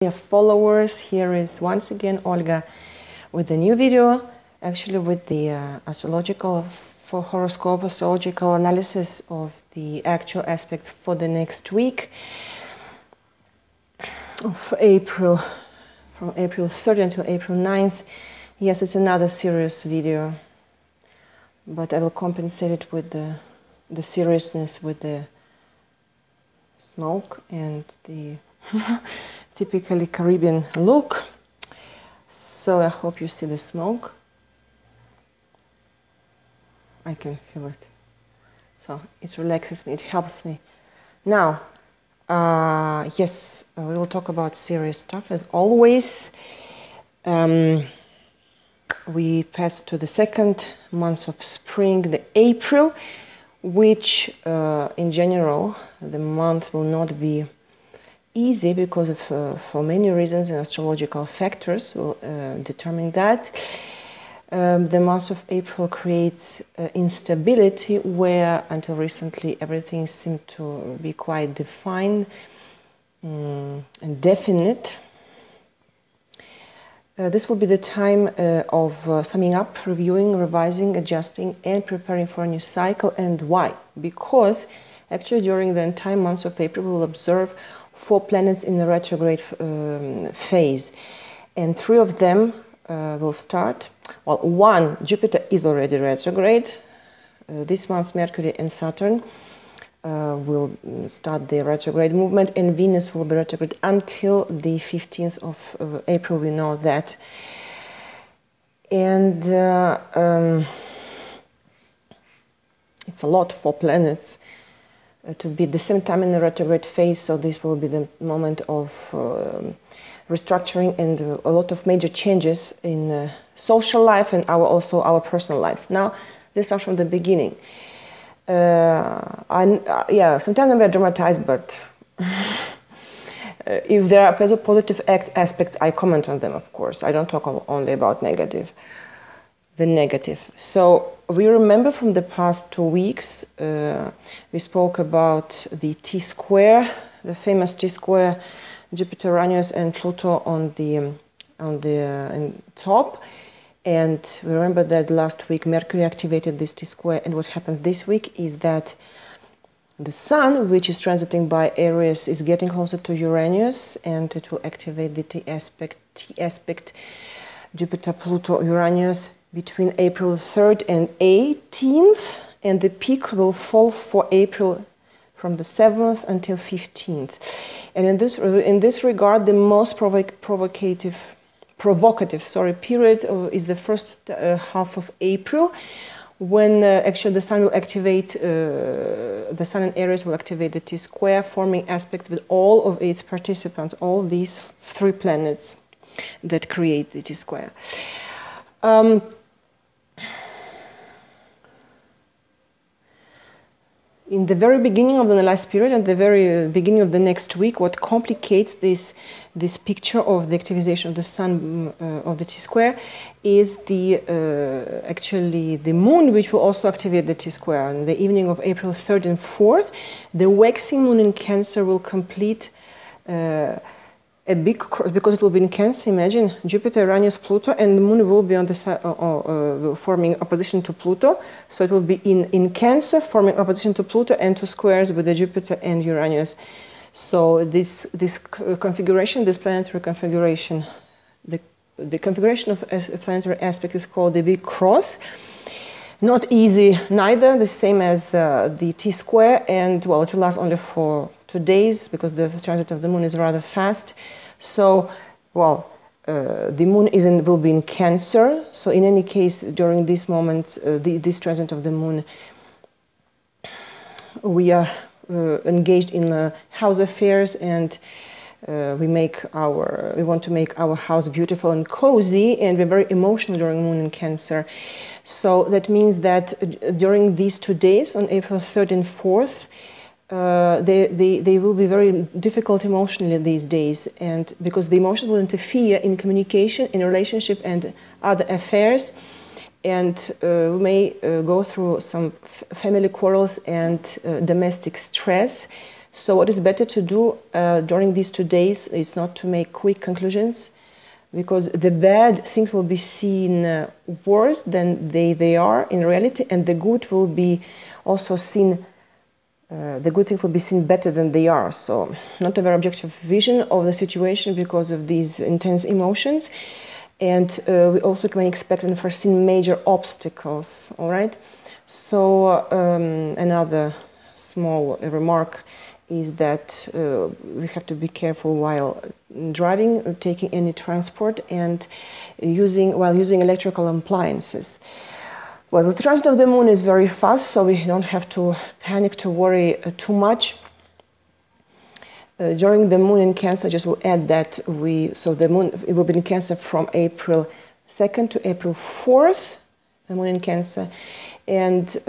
Dear followers, here is once again Olga with a new video, actually with the astrological horoscope astrological analysis of the actual aspects for the next week of April, from April 3rd until April 9th. Yes, it's another serious video, but I will compensate it with the seriousness with the smoke and the typically Caribbean look. So I hope you see the smoke. I can feel it. So it relaxes me, it helps me. Now, yes, we will talk about serious stuff as always. We pass to the second month of spring, the April, which in general, the month will not be easy because of for many reasons and astrological factors will determine that. The month of April creates instability where until recently everything seemed to be quite defined and definite. This will be the time of summing up, reviewing, revising, adjusting and preparing for a new cycle. And why? Because actually during the entire month of April we will observe 4 planets in the retrograde phase, and 3 of them will start. Well, 1, Jupiter is already retrograde. This month Mercury and Saturn will start the retrograde movement, and Venus will be retrograde until the 15th of April, we know that. And it's a lot for planets to be at the same time in the retrograde phase, so this will be the moment of restructuring and a lot of major changes in social life and also our personal lives. Now, let's start from the beginning. Yeah, sometimes I'm very dramatized, but if there are positive aspects, I comment on them, of course. I don't talk only about the negative. So we remember from the past 2 weeks, we spoke about the T-square, the famous T-square, Jupiter, Uranus, and Pluto on the top. And we remember that last week Mercury activated this T-square, and what happens this week is that the Sun, which is transiting by Aries, is getting closer to Uranus, and it will activate the T-aspect Jupiter, Pluto, Uranus between April 3rd and 18th, and the peak will fall for April from the 7th until 15th. And in this regard, the most provocative period is the first half of April, when actually the Sun will activate, the Sun and Aries will activate the T-square, forming aspects with all of its participants, all these 3 planets that create the T-square. In the very beginning of the last period and the very beginning of the next week, what complicates this picture of the activation of the Sun of the T-square is actually the Moon, which will also activate the T-square. On the evening of April 3rd and 4th, the waxing Moon in Cancer will complete a big cross, because it will be in Cancer. Imagine Jupiter, Uranus, Pluto, and the Moon will be on the side, forming opposition to Pluto. So it will be in Cancer, forming opposition to Pluto, and 2 squares with the Jupiter and Uranus. So this configuration, this planetary configuration, the configuration of a planetary aspect is called the big cross. Not easy neither, the same as the T-square, and well, it will last only for 2 days because the transit of the Moon is rather fast. So, well, the Moon will be in Cancer. So in any case, during this moment, this transit of the Moon, we are engaged in house affairs, and we want to make our house beautiful and cozy, and we're very emotional during Moon in Cancer. So that means that during these 2 days, on April 3rd and 4th, they will be very difficult emotionally these days, and because the emotions will interfere in communication, in relationship and other affairs, and we may go through some family quarrels and domestic stress. So what is better to do during these 2 days is not to make quick conclusions, because the bad things will be seen worse than they are in reality, and the good will be also seen, the good things will be seen better than they are. So not a very objective vision of the situation because of these intense emotions. And we also can expect and foresee major obstacles, all right? So another small remark is that we have to be careful while driving or taking any transport and while using electrical appliances. Well, the transit of the moon is very fast, so we don't have to panic, to worry too much. During the moon in Cancer, just will add that so the moon, it will be in Cancer from April 2nd to April 4th, the moon in Cancer. And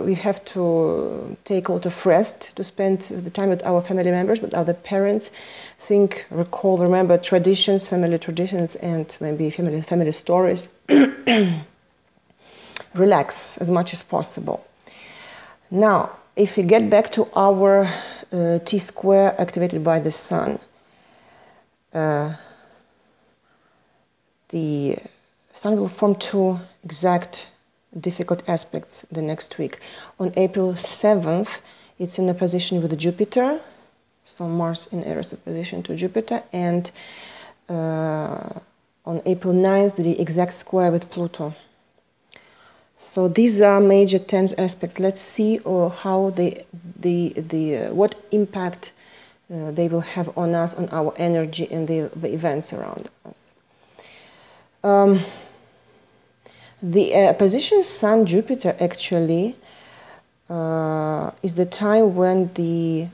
we have to take a lot of rest, to spend the time with our family members, with other parents, think, recall, remember traditions, family traditions, and maybe family stories. Relax as much as possible. Now, if we get back to our T-square activated by the Sun, the Sun will form 2 exact difficult aspects the next week. On April 7th, it's in a position with Jupiter, so Mars in Aries opposition to Jupiter, and on April 9th, the exact square with Pluto. So these are major tense aspects. Let's see how what impact they will have on us, on our energy, and the events around us. The position Sun-Jupiter actually is the time when the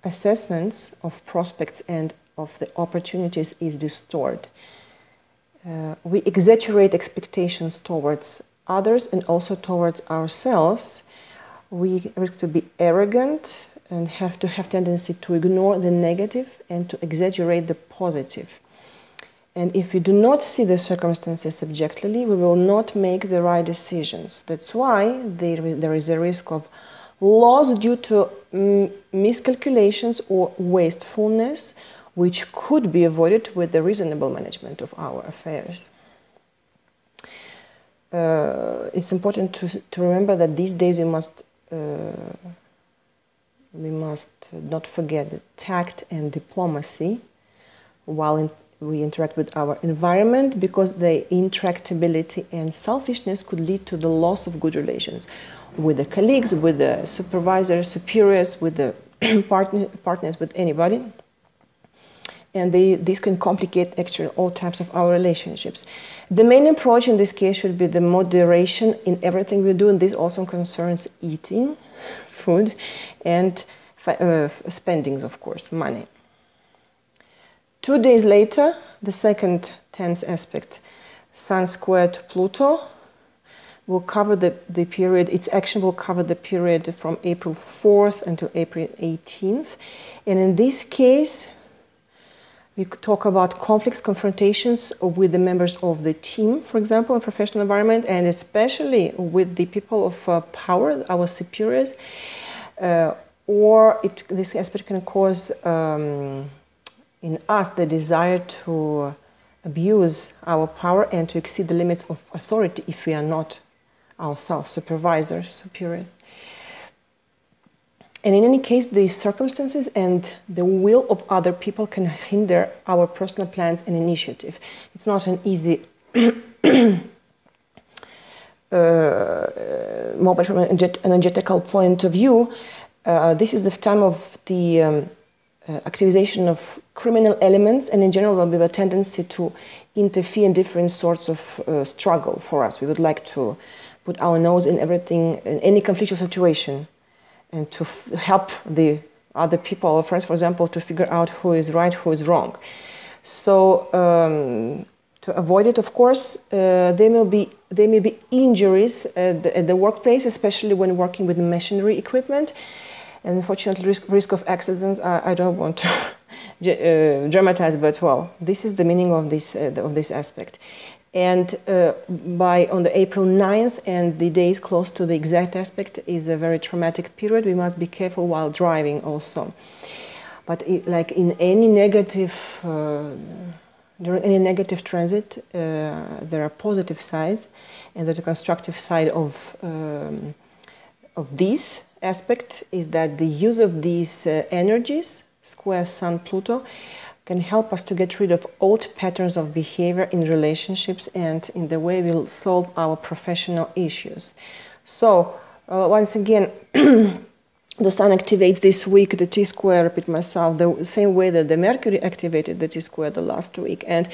assessments of prospects and of the opportunities is distorted. We exaggerate expectations towards others and also towards ourselves. We risk to be arrogant and have tendency to ignore the negative and to exaggerate the positive. And if we do not see the circumstances objectively, we will not make the right decisions. That's why there is a risk of loss due to miscalculations or wastefulness, which could be avoided with the reasonable management of our affairs. It's important to remember that these days we must not forget the tact and diplomacy while we interact with our environment, because the intractability and selfishness could lead to the loss of good relations with the colleagues, with the supervisors, superiors, with the partners, with anybody. And this can complicate actually all types of our relationships. The main approach in this case should be the moderation in everything we do, and this also concerns eating, food, and spendings, of course, money. 2 days later, the second tense aspect, Sun square to Pluto, will cover the period, its action will cover the period from April 4th until April 18th. And in this case, we could talk about conflicts, confrontations with the members of the team, for example, in professional environment, and especially with the people of power, our superiors, or this aspect can cause in us the desire to abuse our power and to exceed the limits of authority if we are not ourselves supervisors, superiors. And in any case, the circumstances and the will of other people can hinder our personal plans and initiative. It's not an easy moment from an energetical point of view. This is the time of the activization of criminal elements, and in general there will be a tendency to interfere in different sorts of struggle for us. We would like to put our nose in everything, in any conflictual situation, and to help the other people, our friends, for example, to figure out who is right, who is wrong. So to avoid it, of course, there may be injuries at the workplace, especially when working with machinery equipment. And unfortunately, risk of accidents. I don't want to dramatize, but well, this is the meaning of this aspect. And on the April 9th and the days close to the exact aspect is a very traumatic period. We must be careful while driving also. But like in any negative, during any negative transit, there are positive sides, and the constructive side of this aspect is that the use of these energies, square Sun Pluto, can help us to get rid of old patterns of behavior in relationships and in the way we'll solve our professional issues. So, once again, the Sun activates this week the T-square, repeat myself, the same way that the Mercury activated the T-square the last week. And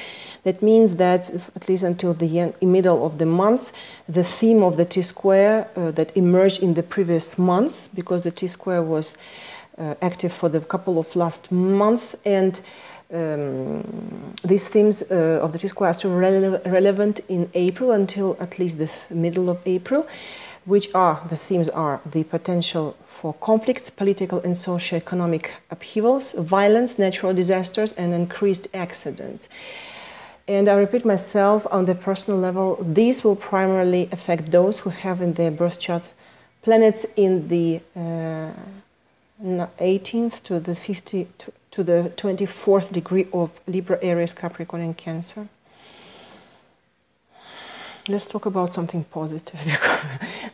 that means that, at least until the middle of the month, the theme of the T-square that emerged in the previous months, because the T-square was active for the couple of last months, and these themes of the T-square are still relevant in April until at least the middle of April, which are, the themes are the potential for conflicts, political and socio-economic upheavals, violence, natural disasters, and increased accidents. And I repeat myself, on the personal level, these will primarily affect those who have in their birth chart planets in the 18th to the 50th to the 24th degree of Libra, Aries, Capricorn, and Cancer. Let's talk about something positive.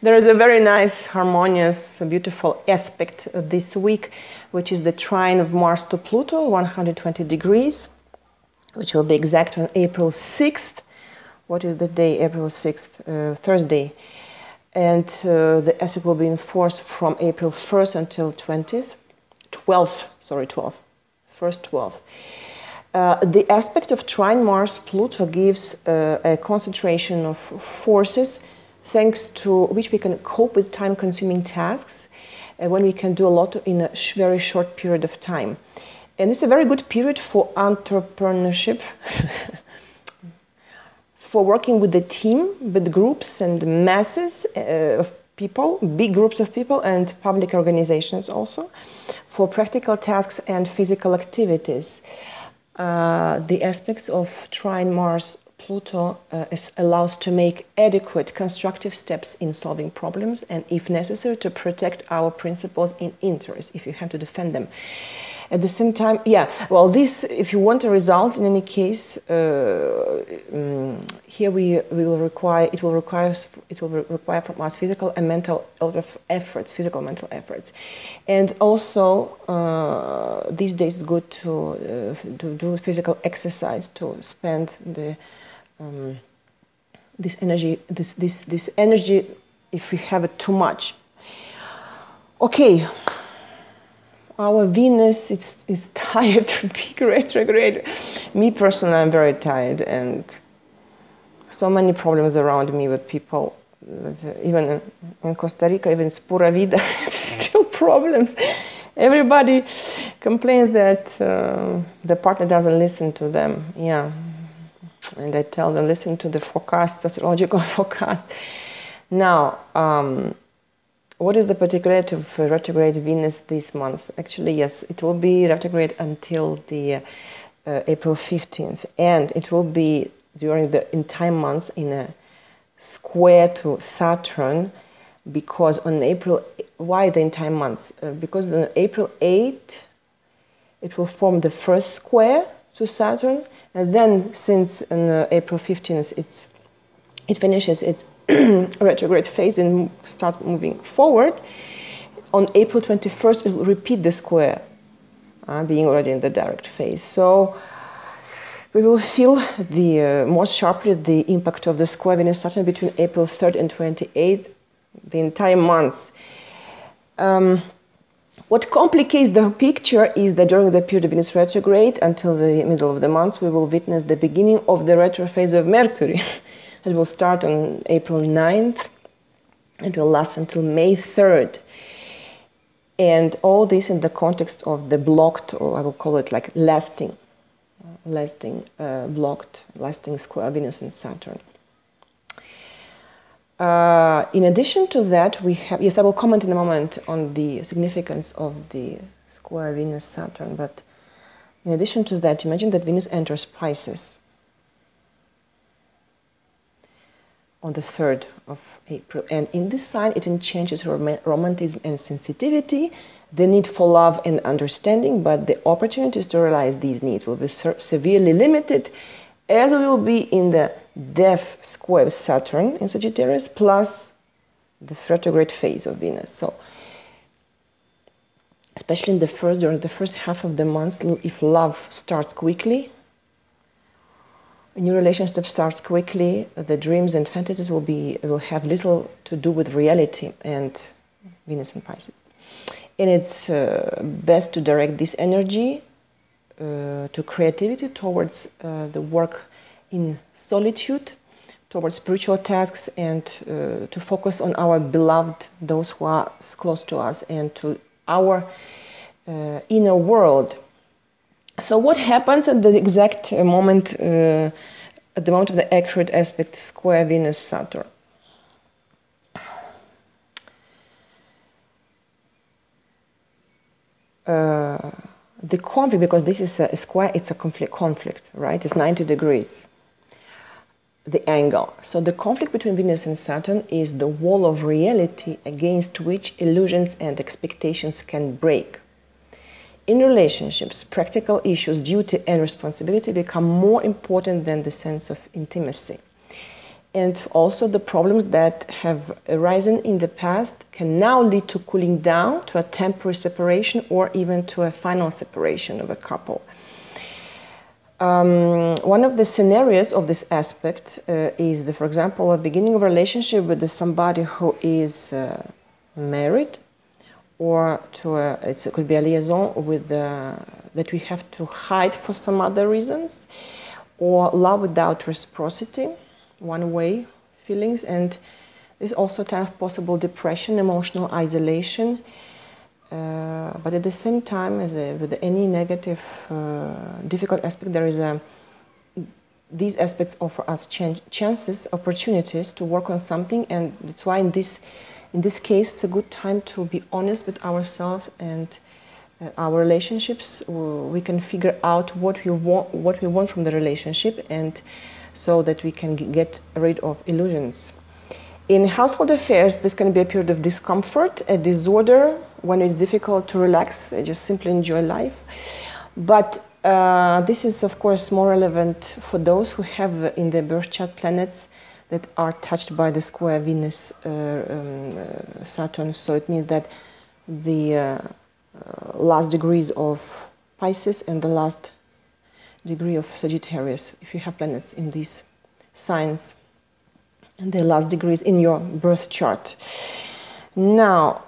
There is a very nice, harmonious, beautiful aspect this week, which is the trine of Mars to Pluto, 120 degrees, which will be exact on April 6th. What is the day? April 6th, Thursday. And the aspect will be in force from April 1st until 12th. 12th. The aspect of trine Mars-Pluto gives a concentration of forces thanks to which we can cope with time-consuming tasks when we can do a lot in a very short period of time. And it's a very good period for entrepreneurship, for working with the team, with groups and masses of people, big groups of people, and public organizations also, for practical tasks and physical activities. The aspects of trine Mars-Pluto allows to make adequate constructive steps in solving problems and, if necessary, to protect our principles and interests, if you have to defend them. At the same time, this, if you want a result, in any case, here it will require from us physical and mental efforts, physical mental efforts, and also these days it's good to do physical exercise, to spend this energy if we have it too much. Okay. Our Venus is tired to be retrograde. Me personally, I'm very tired, and so many problems around me with people. Even in Costa Rica, even it's pura vida, still problems. Everybody complains that the partner doesn't listen to them. Yeah, and I tell them, listen to the forecast, astrological forecast. Now, what is the particularity of retrograde Venus this month? Actually, yes, it will be retrograde until the April 15th, and it will be during the entire month in a square to Saturn, because on April, why the entire month? Because on April 8th, it will form the first square to Saturn, and then since on April 15th, it finishes its retrograde phase and start moving forward. On April 21st, it will repeat the square, being already in the direct phase. So we will feel more sharply the impact of the square Venus Saturn between April 3rd and 28th, the entire month. What complicates the picture is that during the period of Venus retrograde until the middle of the month, we will witness the beginning of the retro phase of Mercury. It will start on April 9th. It will last until May 3rd. And all this in the context of the blocked, or I will call it like lasting square Venus and Saturn. In addition to that, we have, yes, I will comment in a moment on the significance of the square Venus-Saturn, but in addition to that, imagine that Venus enters Pisces. on the 3rd of April. And in this sign, it enhances romanticism and sensitivity, the need for love and understanding, but the opportunities to realize these needs will be severely limited, as it will be in the death square of Saturn in Sagittarius, plus the retrograde phase of Venus. So, especially in during the first half of the month, if love starts quickly, a new relationship starts quickly, the dreams and fantasies will have little to do with reality and Venus and Pisces. And it's best to direct this energy to creativity, towards the work in solitude, towards spiritual tasks, and to focus on our beloved, those who are close to us, and to our inner world. So what happens at the exact moment, at the moment of the accurate aspect square Venus-Saturn? The conflict, because this is a square, it's a conflict, right? It's 90 degrees, the angle. So the conflict between Venus and Saturn is the wall of reality against which illusions and expectations can break. In relationships, practical issues, duty and responsibility become more important than the sense of intimacy. And also the problems that have arisen in the past can now lead to cooling down, to a temporary separation, or even to a final separation of a couple. One of the scenarios of this aspect is, for example, a beginning of a relationship with somebody who is married, or it could be a liaison with that we have to hide for some other reasons, or love without reciprocity, one-way feelings, and there's also a time of possible depression, emotional isolation, but at the same time, with any negative, difficult aspect, there is these aspects offer us chances, opportunities to work on something, and that's why in this case, it's a good time to be honest with ourselves and our relationships. We can figure out what we want from the relationship, and so that we can get rid of illusions. In household affairs, this can be a period of discomfort, a disorder, when it's difficult to relax, just simply enjoy life. But this is, of course, more relevant for those who have in their birth chart planets that are touched by the square Venus Saturn. So it means that the last degrees of Pisces and the last degree of Sagittarius, if you have planets in these signs, and the last degrees in your birth chart. Now,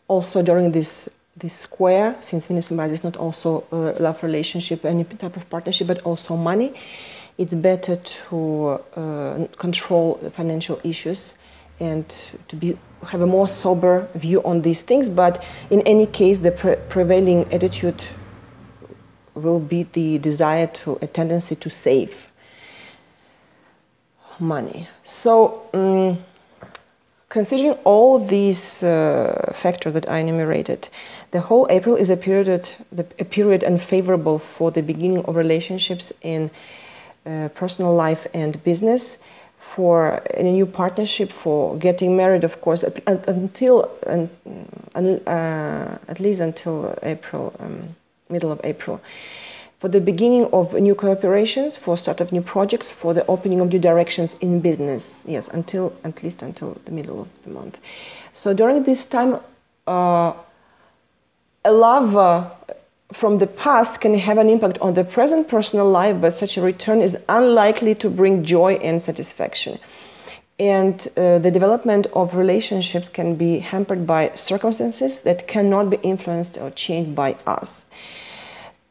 also during this square, since Venus and Mars is not also a love relationship, any type of partnership, but also money, it's better to control the financial issues and to have a more sober view on these things. But in any case, the prevailing attitude will be the desire a tendency to save money. So, considering all these factors that I enumerated, the whole April is a period unfavorable for the beginning of relationships in personal life and business, for a new partnership, for getting married, of course, at least until April, middle of April. For the beginning of new cooperations, for start of new projects, for the opening of new directions in business. Yes, at least until the middle of the month. So during this time, a love from the past can have an impact on the present personal life, but such a return is unlikely to bring joy and satisfaction. And the development of relationships can be hampered by circumstances that cannot be influenced or changed by us.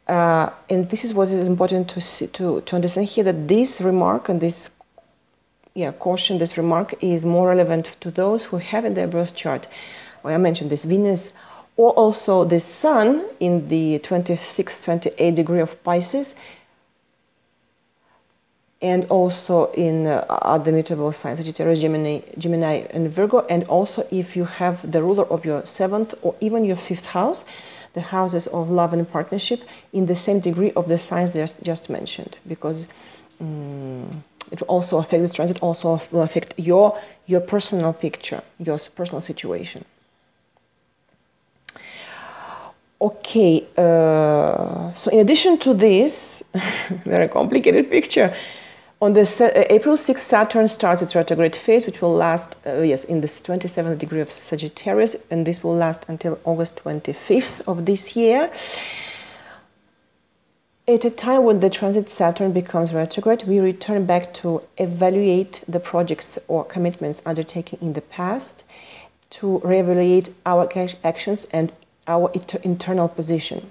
And this is what is important to understand here, that this remark and this caution, this remark is more relevant to those who have in their birth chart, I mentioned this Venus, or also the Sun in the 26th, 28th degree of Pisces, and also in other mutable signs, Sagittarius, Gemini, and Virgo, and also if you have the ruler of your 7th or even your 5th house, the houses of love and partnership in the same degree of the signs just mentioned, because it will also affect, this transit also will affect your personal picture, your personal situation. Okay, so in addition to this very complicated picture, on the April 6th, Saturn starts its retrograde phase, which will last, yes, in the 27th degree of Sagittarius, and this will last until August 25th of this year. At a time when the transit Saturn becomes retrograde, we return back to evaluate the projects or commitments undertaken in the past, to reevaluate our actions and our internal position.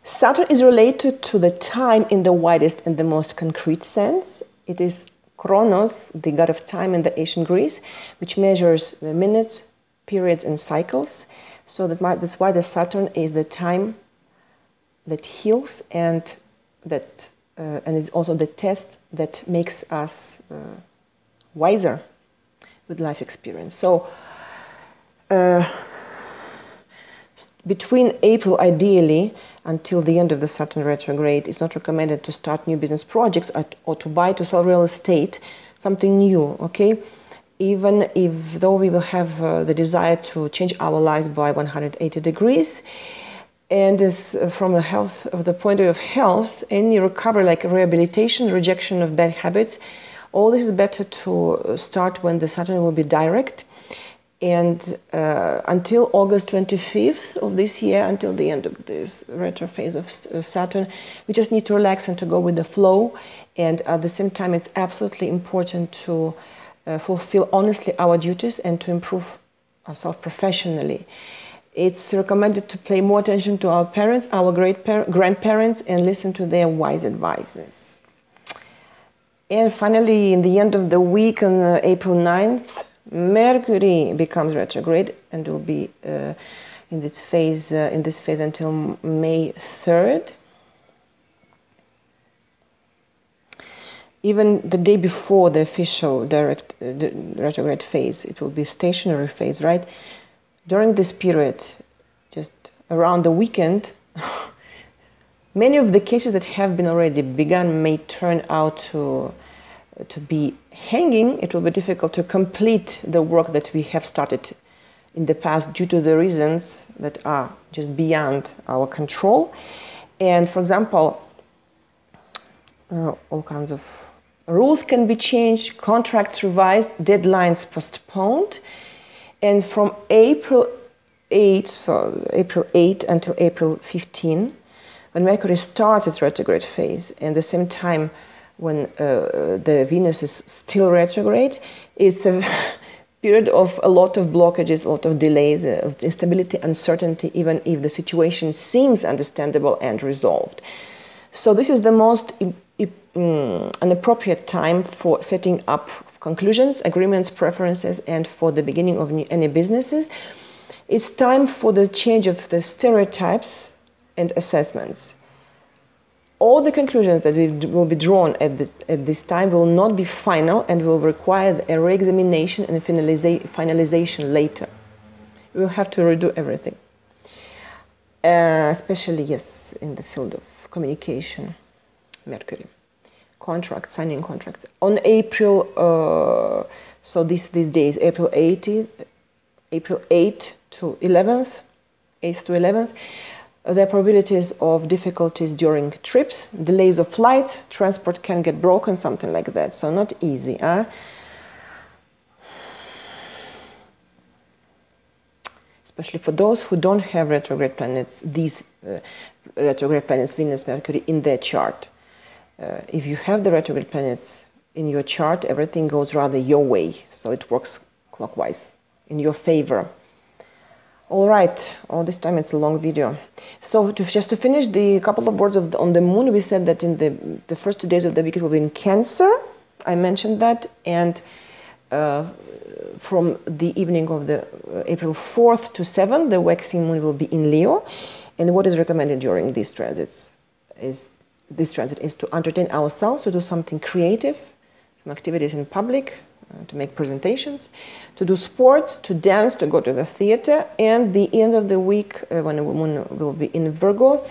Saturn is related to the time in the widest and the most concrete sense. It is Chronos, the god of time in the ancient Greece, which measures the minutes, periods, and cycles. So that's why the Saturn is the time that heals, and it's also the test that makes us wiser with life experience. So between April, ideally, until the end of the Saturn retrograde, it's not recommended to start new business projects or to buy, to sell real estate, something new, okay? Even though we will have the desire to change our lives by 180 degrees, and from the point of view of health, any recovery, like rehabilitation, rejection of bad habits, all this is better to start when the Saturn will be direct. And until August 25th of this year, until the end of this retro phase of Saturn, we just need to relax and to go with the flow. And at the same time, it's absolutely important to fulfill honestly our duties and to improve ourselves professionally. It's recommended to pay more attention to our parents, our grandparents, and listen to their wise advices. And finally, in the end of the week, on April 9th, Mercury becomes retrograde and will be in this phase until May 3rd. Even the day before the official direct retrograde phase, it will be stationary phase, right? During this period, just around the weekend, many of the cases that have been already begun may turn out to be hanging. It will be difficult to complete the work that we have started in the past due to the reasons that are just beyond our control. And for example, all kinds of rules can be changed, contracts revised, deadlines postponed. And from April 8, so April 8 until April 15, when Mercury starts its retrograde phase, and at the same time when the Venus is still retrograde, it's a period of a lot of blockages, a lot of delays, of instability, uncertainty, even if the situation seems understandable and resolved. So this is the most an appropriate time for setting up conclusions, agreements, preferences, and for the beginning of any businesses. It's time for the change of the stereotypes and assessments. All the conclusions that will be drawn at this time will not be final and will require a re-examination and finalization later. We will have to redo everything, especially, yes, in the field of communication, Mercury. Contracts, signing contracts. On April, so these days, April 8 to 11th, 8th to 11th, there are probabilities of difficulties during trips, delays of flights, transport can get broken, something like that. So not easy, huh? Especially for those who don't have retrograde planets, these retrograde planets, Venus, Mercury, in their chart. If you have the retrograde planets in your chart, everything goes rather your way. So it works clockwise, in your favor. All right, all this time it's a long video. So just to finish, the couple of words on the moon, we said that in the first 2 days of the week it will be in Cancer. I mentioned that. And from the evening of the April 4th to 7th, the waxing moon will be in Leo. And what is recommended during these transits is to entertain ourselves, to do something creative, some activities in public, to make presentations, to do sports, to dance, to go to the theater. And the end of the week, when a woman will be in Virgo,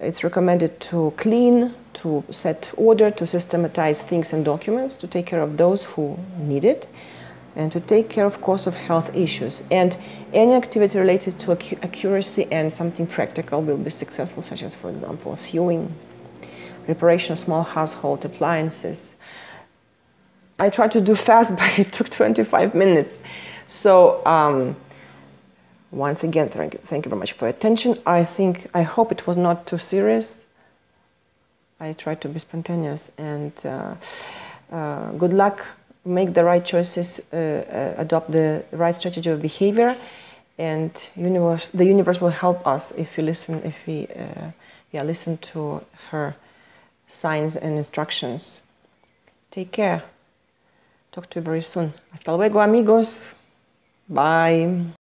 it's recommended to clean, to set order, to systematize things and documents, to take care of those who need it, and to take care, of course, of health issues. And any activity related to accuracy and something practical will be successful, such as, for example, sewing, reparation of small household appliances. I tried to do fast, but it took 25 minutes. So once again, thank you very much for your attention. I hope it was not too serious. I tried to be spontaneous, and good luck. Make the right choices, adopt the right strategy of behavior, and the universe will help us if we listen to her signs and instructions. Take care. Talk to you very soon. Hasta luego, amigos. Bye.